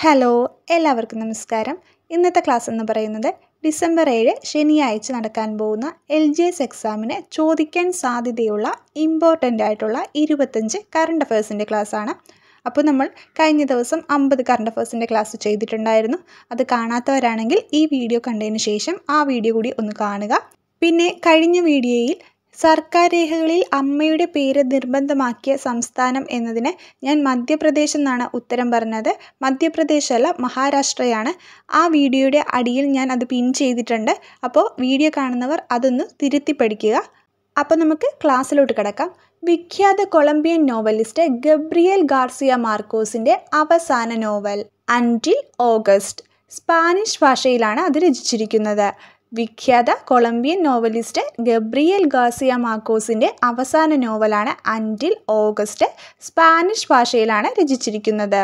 Hello, എല്ലാവർക്കും നമസ്കാരം. ഇന്നത്തെ ക്ലാസ് എന്ന് പറയുന്നത് ഡിസംബർ 7 ശനിയാഴ്ച നടക്കാൻ പോകുന്ന LGS എക്സാമിന് ചോദിക്കാൻ സാധ്യതയുള്ള ഇമ്പോർട്ടൻ്റ് ആയിട്ടുള്ള 25 കറണ്ട് അഫയേഴ്സിൻ്റെ ക്ലാസ്സാണ്. അപ്പോൾ നമ്മൾ കഴിഞ്ഞ ദിവസം 50 കറണ്ട് അഫയേഴ്സിൻ്റെ ക്ലാസ് ചെയ്തിട്ടുണ്ടായിരുന്നു. അത് കാണാത്തവരാണെങ്കിൽ ഈ വീഡിയോ കണ്ടതിന് ശേഷം ആ വീഡിയോ കൂടി ഒന്ന് കാണുക. പിന്നെ കഴിഞ്ഞ വീഡിയോയിൽ സർക്കാർ രേഖകളിൽ അമ്മയുടെ പേര് നിർബന്ധമാക്കിയ സംസ്ഥാനം എന്നതിന് ഞാൻ മധ്യപ്രദേശ് എന്നാണ് ഉത്തരം പറഞ്ഞത്. മധ്യപ്രദേശ് അല്ല, മഹാരാഷ്ട്രയാണ്. ആ വീഡിയോയുടെ അടിയിൽ ഞാൻ അത് പിൻ ചെയ്തിട്ടുണ്ട്. അപ്പോൾ വീഡിയോ കാണുന്നവർ അതൊന്ന് തിരുത്തി പഠിക്കുക. അപ്പോൾ നമുക്ക് ക്ലാസ്സിലോട്ട് കിടക്കാം. വിഖ്യാത കൊളംബിയൻ നോവലിസ്റ്റ് ഗബ്രിയേൽ ഗാർസിയ മാർക്കോസിൻ്റെ അവസാന നോവൽ അൻറ്റിൽ ഓഗസ്റ്റ്, സ്പാനിഷ് ഭാഷയിലാണ് അത് രചിച്ചിരിക്കുന്നത്. വിഖ്യാത കൊളംബിയൻ നോവലിസ്റ്റ് ഗബ്രിയേൽ ഗാർസിയ മാർക്കോസിൻ്റെ അവസാന നോവലാണ് അൻറ്റിൽ ഓഗസ്റ്റ്, സ്പാനിഷ് ഭാഷയിലാണ് രചിച്ചിരിക്കുന്നത്.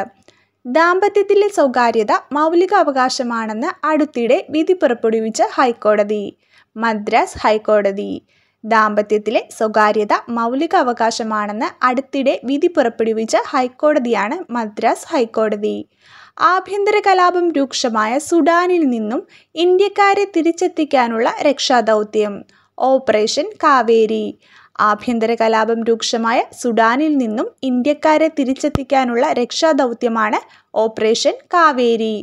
ദാമ്പത്യത്തിലെ സ്വകാര്യത മൗലിക അവകാശമാണെന്ന് അടുത്തിടെ വിധി പുറപ്പെടുവിച്ച ഹൈക്കോടതി. മദ്രാസ് ഹൈക്കോടതി. ദാമ്പത്യത്തിലെ സ്വകാര്യത മൗലിക അവകാശമാണെന്ന് അടുത്തിടെ വിധി പുറപ്പെടുവിച്ച ഹൈക്കോടതിയാണ് മദ്രാസ് ഹൈക്കോടതി. ആഭ്യന്തര കലാപം രൂക്ഷമായ സുഡാനിൽ നിന്നും ഇന്ത്യക്കാരെ തിരിച്ചെത്തിക്കാനുള്ള രക്ഷാദൗത്യം ഓപ്പറേഷൻ കാവേരി. ആഭ്യന്തര കലാപം രൂക്ഷമായ സുഡാനിൽ നിന്നും ഇന്ത്യക്കാരെ തിരിച്ചെത്തിക്കാനുള്ള രക്ഷാദൗത്യമാണ് ഓപ്പറേഷൻ കാവേരി.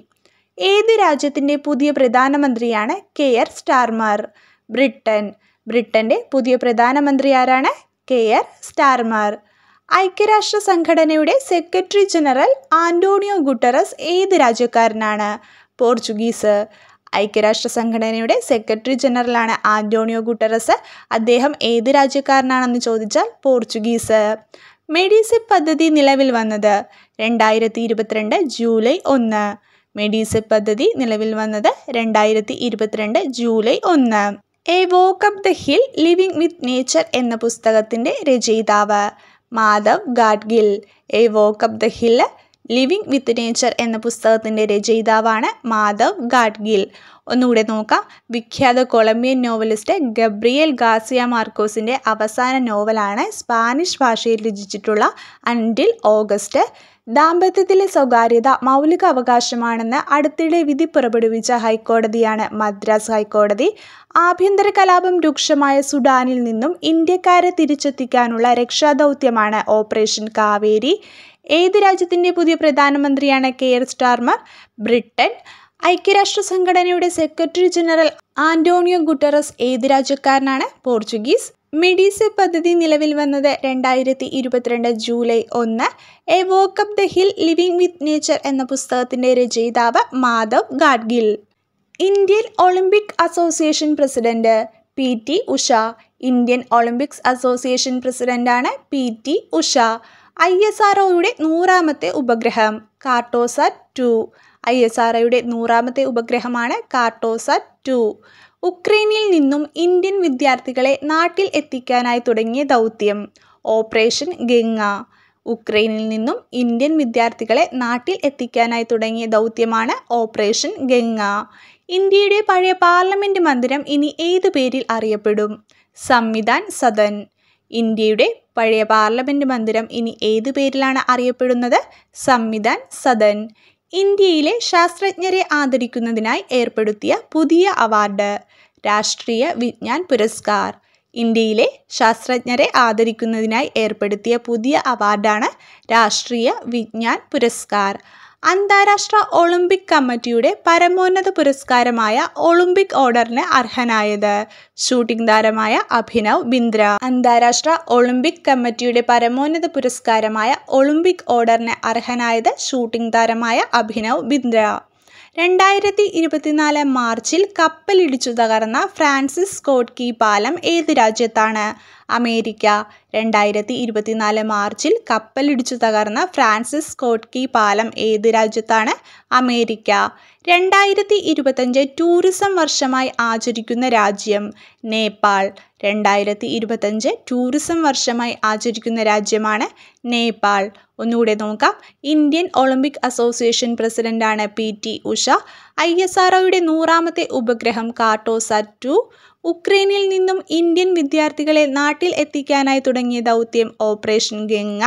ഏത് രാജ്യത്തിൻ്റെ പുതിയ പ്രധാനമന്ത്രിയാണ് കെയർ സ്റ്റാർമർ? ബ്രിട്ടൻ. ബ്രിട്ടൻ്റെ പുതിയ പ്രധാനമന്ത്രി ആരാണ്? Keir Starmer. ഐക്യരാഷ്ട്ര സംഘടനയുടെ സെക്രട്ടറി ജനറൽ ആന്റോണിയോ ഗുട്ടറസ് ഏത് രാജ്യക്കാരനാണ്? പോർച്ചുഗീസ്. ഐക്യരാഷ്ട്ര സംഘടനയുടെ സെക്രട്ടറി ജനറലാണ് ആന്റോണിയോ ഗുട്ടറസ്. അദ്ദേഹം ഏത് രാജ്യക്കാരനാണെന്ന് ചോദിച്ചാൽ പോർച്ചുഗീസ്. മെഡിസെപ് പദ്ധതി നിലവിൽ വന്നത് 2022 ജൂലൈ 1. മെഡിസെപ് പദ്ധതി നിലവിൽ വന്നത് 2022 July 1. A walk up the hill living with nature എന്ന പുസ്തകത്തിൻ്റെ രചയിതാവ് Madhav Gadgil. A walk up the hill living with nature എന്ന പുസ്തകത്തിൻ്റെ രചയിതാവാണ് മാധവ് ഗാഡ്ഗിൽ. ഒന്നുകൂടെ നോക്കാം. വിഖ്യാത കൊളംബിയൻ നോവലിസ്റ്റ് ഗബ്രിയേൽ ഗാർസിയ മാർക്കോസിൻ്റെ അവസാന നോവലാണ് സ്പാനിഷ് ഭാഷയിൽ രചിച്ചിട്ടുള്ള അൻറ്റിൽ ഓഗസ്റ്റ്. ദാമ്പത്യത്തിലെ സ്വകാര്യത മൗലിക അവകാശമാണെന്ന് അടുത്തിടെ വിധി പുറപ്പെടുവിച്ച ഹൈക്കോടതിയാണ് മദ്രാസ് ഹൈക്കോടതി. ആഭ്യന്തര കലാപം രൂക്ഷമായ സുഡാനിൽ നിന്നും ഇന്ത്യക്കാരെ തിരിച്ചെത്തിക്കാനുള്ള രക്ഷാദൗത്യമാണ് ഓപ്പറേഷൻ കാവേരി. ഏത് രാജ്യത്തിൻ്റെ പുതിയ പ്രധാനമന്ത്രിയാണ് കെയർ സ്റ്റാർമർ? ബ്രിട്ടൻ. ഐക്യരാഷ്ട്ര സംഘടനയുടെ സെക്രട്ടറി ജനറൽ ആന്റോണിയോ ഗുട്ടറസ് ഏത് രാജ്യക്കാരനാണ്? പോർച്ചുഗീസ്. മെഡിസെപ് പദ്ധതി നിലവിൽ വന്നത് 2022 July 1. A walk up the hill living with nature എന്ന പുസ്തകത്തിൻ്റെ രചയിതാവ് Madhav Gadgil. Indian Olympic Association president PT Usha. Indian Olympics Association പ്രസിഡന്റാണ് PT ഉഷ. ISROയുടെ 100ാമത്തെ ഉപഗ്രഹം കാർട്ടോസാറ്റ് 2. ISROയുടെ 100ാമത്തെ ഉപഗ്രഹമാണ് കാർട്ടോസാറ്റ് 2. ഉക്രൈനിൽ നിന്നും ഇന്ത്യൻ വിദ്യാർത്ഥികളെ നാട്ടിൽ എത്തിക്കാനായി തുടങ്ങിയ ദൗത്യം ഓപ്പറേഷൻ ഗംഗ. ഉക്രൈനിൽ നിന്നും ഇന്ത്യൻ വിദ്യാർത്ഥികളെ നാട്ടിൽ എത്തിക്കാനായി തുടങ്ങിയ ദൗത്യമാണ് ഓപ്പറേഷൻ ഗംഗ. ഇന്ത്യയുടെ പഴയ പാർലമെൻറ്റ് മന്ദിരം ഇനി ഏതു പേരിൽ അറിയപ്പെടും? സംവിധാൻ സദൻ. ഇന്ത്യയുടെ പഴയ പാർലമെൻറ്റ് മന്ദിരം ഇനി ഏതു പേരിലാണ് അറിയപ്പെടുന്നത്? സംവിധാൻ സദൻ. ഇന്ത്യയിലെ ശാസ്ത്രജ്ഞരെ ആദരിക്കുന്നതിനായി ഏർപ്പെടുത്തിയ പുതിയ അവാർഡ് രാഷ്ട്രീയ വിജ്ഞാൻ പുരസ്കാർ. ഇന്ത്യയിലെ ശാസ്ത്രജ്ഞരെ ആദരിക്കുന്നതിനായി ഏർപ്പെടുത്തിയ പുതിയ അവാർഡാണ് രാഷ്ട്രീയ വിജ്ഞാൻ പുരസ്കാർ. അന്താരാഷ്ട്ര ഒളിമ്പിക് കമ്മിറ്റിയുടെ പരമോന്നത പുരസ്കാരമായ ഒളിമ്പിക് ഓർഡറിന് അർഹനായത് ഷൂട്ടിംഗ് താരമായ അഭിനവ് ബിന്ദ്ര. അന്താരാഷ്ട്ര ഒളിമ്പിക് കമ്മിറ്റിയുടെ പരമോന്നത പുരസ്കാരമായ ഒളിമ്പിക് ഓർഡറിന് അർഹനായത് ഷൂട്ടിംഗ് താരമായ അഭിനവ് ബിന്ദ്ര. 2024 മാർച്ചിൽ കപ്പലിടിച്ചു തകർന്ന ഫ്രാൻസിസ് സ്കോട്ട് കീ പാലം ഏത് രാജ്യത്താണ്? അമേരിക്ക. 2024 മാർച്ചിൽ കപ്പലിടിച്ചു തകർന്ന ഫ്രാൻസിസ് സ്കോട്ട് കീ പാലം ഏത് രാജ്യത്താണ്? അമേരിക്ക. 2025 ടൂറിസം വർഷമായി ആചരിക്കുന്ന രാജ്യം നേപ്പാൾ. 2025 ടൂറിസം വർഷമായി ആചരിക്കുന്ന രാജ്യമാണ് നേപ്പാൾ. ഒന്നുകൂടെ നോക്കാം. ഇന്ത്യൻ ഒളിമ്പിക് അസോസിയേഷൻ പ്രസിഡന്റാണ് PT ഉഷ. ISROയുടെ 100ാമത്തെ ഉപഗ്രഹം കാർട്ടോസാറ്റ് 2. ഉക്രൈനിൽ നിന്നും ഇന്ത്യൻ വിദ്യാർത്ഥികളെ നാട്ടിൽ എത്തിക്കാനായി തുടങ്ങിയ ദൗത്യം ഓപ്പറേഷൻ ഗംഗ.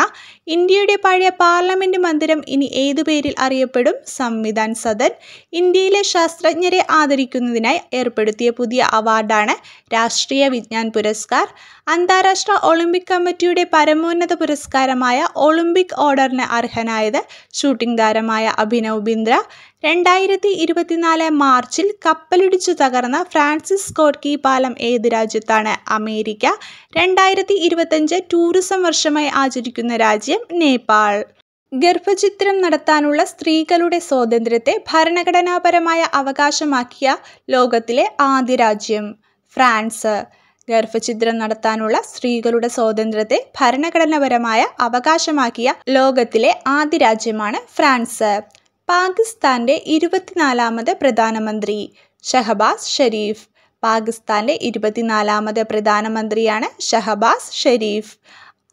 ഇന്ത്യയുടെ പഴയ പാർലമെന്റ് മന്ദിരം ഇനി ഏതു പേരിൽ അറിയപ്പെടും? സംവിധാൻ സദൻ. ഇന്ത്യയിലെ ശാസ്ത്രജ്ഞരെ ആദരിക്കുന്നതിനായി ഏർപ്പെടുത്തിയ പുതിയ അവാർഡാണ് രാഷ്ട്രീയ വിജ്ഞാൻ പുരസ്കാർ. അന്താരാഷ്ട്ര ഒളിമ്പിക് കമ്മിറ്റിയുടെ പരമോന്നത പുരസ്കാരമായ ഒളിമ്പിക് ഓർഡറിന് അർഹനായത് ഷൂട്ടിംഗ് താരമായ അഭിനവ് ബിന്ദ്ര. 2024 മാർച്ചിൽ കപ്പലിടിച്ചു തകർന്ന ഫ്രാൻസിസ് സ്കോട്ട് കീ പാലം ഏത് രാജ്യത്താണ്? അമേരിക്ക. 2025 ടൂറിസം വർഷമായി ആചരിക്കുന്ന രാജ്യം നേപ്പാൾ. ഗർഭഛിദ്രം നടത്താനുള്ള സ്ത്രീകളുടെ സ്വാതന്ത്ര്യത്തെ ഭരണഘടനാപരമായ അവകാശമാക്കിയ ലോകത്തിലെ ആദ്യ രാജ്യം ഫ്രാൻസ്. ഗർഭഛിദ്രം നടത്താനുള്ള സ്ത്രീകളുടെ സ്വാതന്ത്ര്യത്തെ ഭരണഘടനാപരമായ അവകാശമാക്കിയ ലോകത്തിലെ ആദ്യ രാജ്യമാണ് ഫ്രാൻസ്. പാകിസ്ഥാന്റെ 24ാമത് പ്രധാനമന്ത്രി ഷഹബാസ് ഷെരീഫ്. പാകിസ്ഥാന്റെ 24ാമത് പ്രധാനമന്ത്രിയാണ് ഷഹബാസ് ഷെരീഫ്.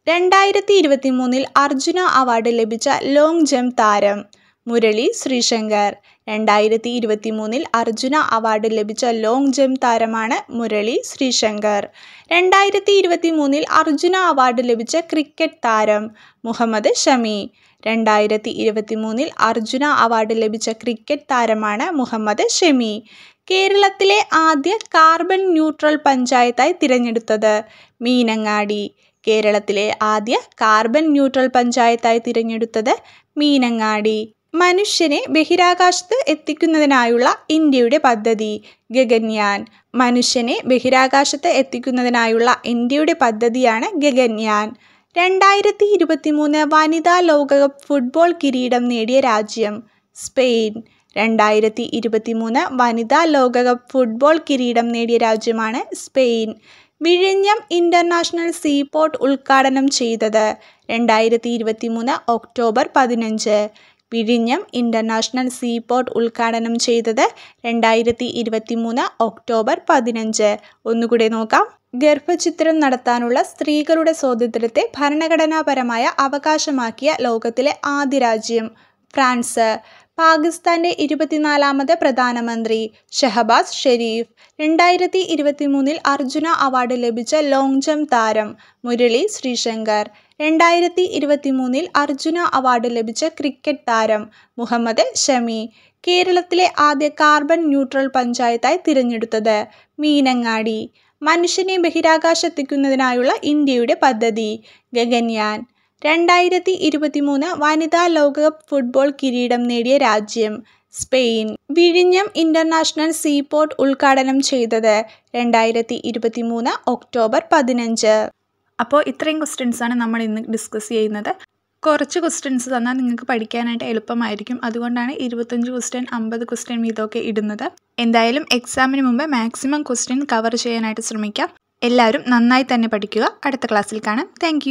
2023 അർജുന അവാർഡ് ലഭിച്ച ലോങ് ജംപ് താരം മുരളി ശ്രീശങ്കർ. 2023 അർജുന അവാർഡ് ലഭിച്ച ലോങ് ജംപ് താരമാണ് മുരളി ശ്രീശങ്കർ. 2023 അർജുന അവാർഡ് ലഭിച്ച ക്രിക്കറ്റ് താരം മുഹമ്മദ് ഷമി. 2023 അർജുന അവാർഡ് ലഭിച്ച ക്രിക്കറ്റ് താരമാണ് മുഹമ്മദ് ഷമി. കേരളത്തിലെ ആദ്യ കാർബൺ ന്യൂട്രൽ പഞ്ചായത്തായി തിരഞ്ഞെടുത്തത് മീനങ്ങാടി. കേരളത്തിലെ ആദ്യ കാർബൺ ന്യൂട്രൽ പഞ്ചായത്തായി തിരഞ്ഞെടുത്തത് മീനങ്ങാടി. മനുഷ്യനെ ബഹിരാകാശത്ത് എത്തിക്കുന്നതിനായുള്ള ഇന്ത്യയുടെ പദ്ധതി ഗഗൻയാൻ. മനുഷ്യനെ ബഹിരാകാശത്ത് എത്തിക്കുന്നതിനായുള്ള ഇന്ത്യയുടെ പദ്ധതിയാണ് ഗഗൻയാൻ. 2023 വനിതാ ലോകകപ്പ് ഫുട്ബോൾ കിരീടം നേടിയ രാജ്യം സ്പെയിൻ. 2023 വനിതാ ലോകകപ്പ് ഫുട്ബോൾ കിരീടം നേടിയ രാജ്യമാണ് സ്പെയിൻ. വിഴിഞ്ഞം ഇന്റർനാഷണൽ സീപോർട്ട് ഉദ്ഘാടനം ചെയ്തത് 2023 ഒക്ടോബർ 15. വിഴിഞ്ഞം ഇന്റർനാഷണൽ സീപോർട്ട് ഉദ്ഘാടനം ചെയ്തത് 2023 ഒക്ടോബർ 15. ഒന്നുകൂടെ നോക്കാം. ഗർഭഛിദ്രം നടത്താനുള്ള സ്ത്രീകളുടെ സ്വാതന്ത്ര്യത്തെ ഭരണഘടനാപരമായ അവകാശമാക്കിയ ലോകത്തിലെ ആദ്യ രാജ്യം ഫ്രാൻസ്. പാകിസ്ഥാന്റെ 24ാമത് പ്രധാനമന്ത്രി ഷഹബാസ് ഷെരീഫ്. 2023 അർജുന അവാർഡ് ലഭിച്ച ലോങ് ജംപ് താരം മുരളി ശ്രീശങ്കർ. 2023 അർജുന അവാർഡ് ലഭിച്ച ക്രിക്കറ്റ് താരം മുഹമ്മദ് ഷമി. കേരളത്തിലെ ആദ്യ കാർബൺ ന്യൂട്രൽ പഞ്ചായത്തായി തിരഞ്ഞെടുത്തത് മീനങ്ങാടി. മനുഷ്യനെ ബഹിരാകാശത്തെത്തിക്കുന്നതിനായുള്ള ഇന്ത്യയുടെ പദ്ധതി ഗഗൻയാൻ. 2023 വനിതാ ലോകകപ്പ് ഫുട്ബോൾ കിരീടം നേടിയ രാജ്യം സ്പെയിൻ. വിഴിഞ്ഞം ഇന്റർനാഷണൽ സീപോർട്ട് ഉദ്ഘാടനം ചെയ്തത് 2023 ഒക്ടോബർ 15. അപ്പോൾ ഇത്രയും ക്വസ്റ്റ്യൻസാണ് നമ്മൾ ഇന്ന് ഡിസ്കസ് ചെയ്യുന്നത്. കുറച്ച് ക്വസ്റ്റ്യൻസ് തന്നാൽ നിങ്ങൾക്ക് പഠിക്കാനായിട്ട് എളുപ്പമായിരിക്കും. അതുകൊണ്ടാണ് 25 ക്വസ്റ്റ്യൻ 50 ക്വസ്റ്റ്യൻ വീതമൊക്കെ ഇടുന്നത്. എന്തായാലും എക്സാമിന് മുമ്പ് മാക്സിമം ക്വസ്റ്റ്യൻ കവർ ചെയ്യാനായിട്ട് ശ്രമിക്കാം. എല്ലാവരും നന്നായി തന്നെ പഠിക്കുക. അടുത്ത ക്ലാസ്സിൽ കാണാം. താങ്ക്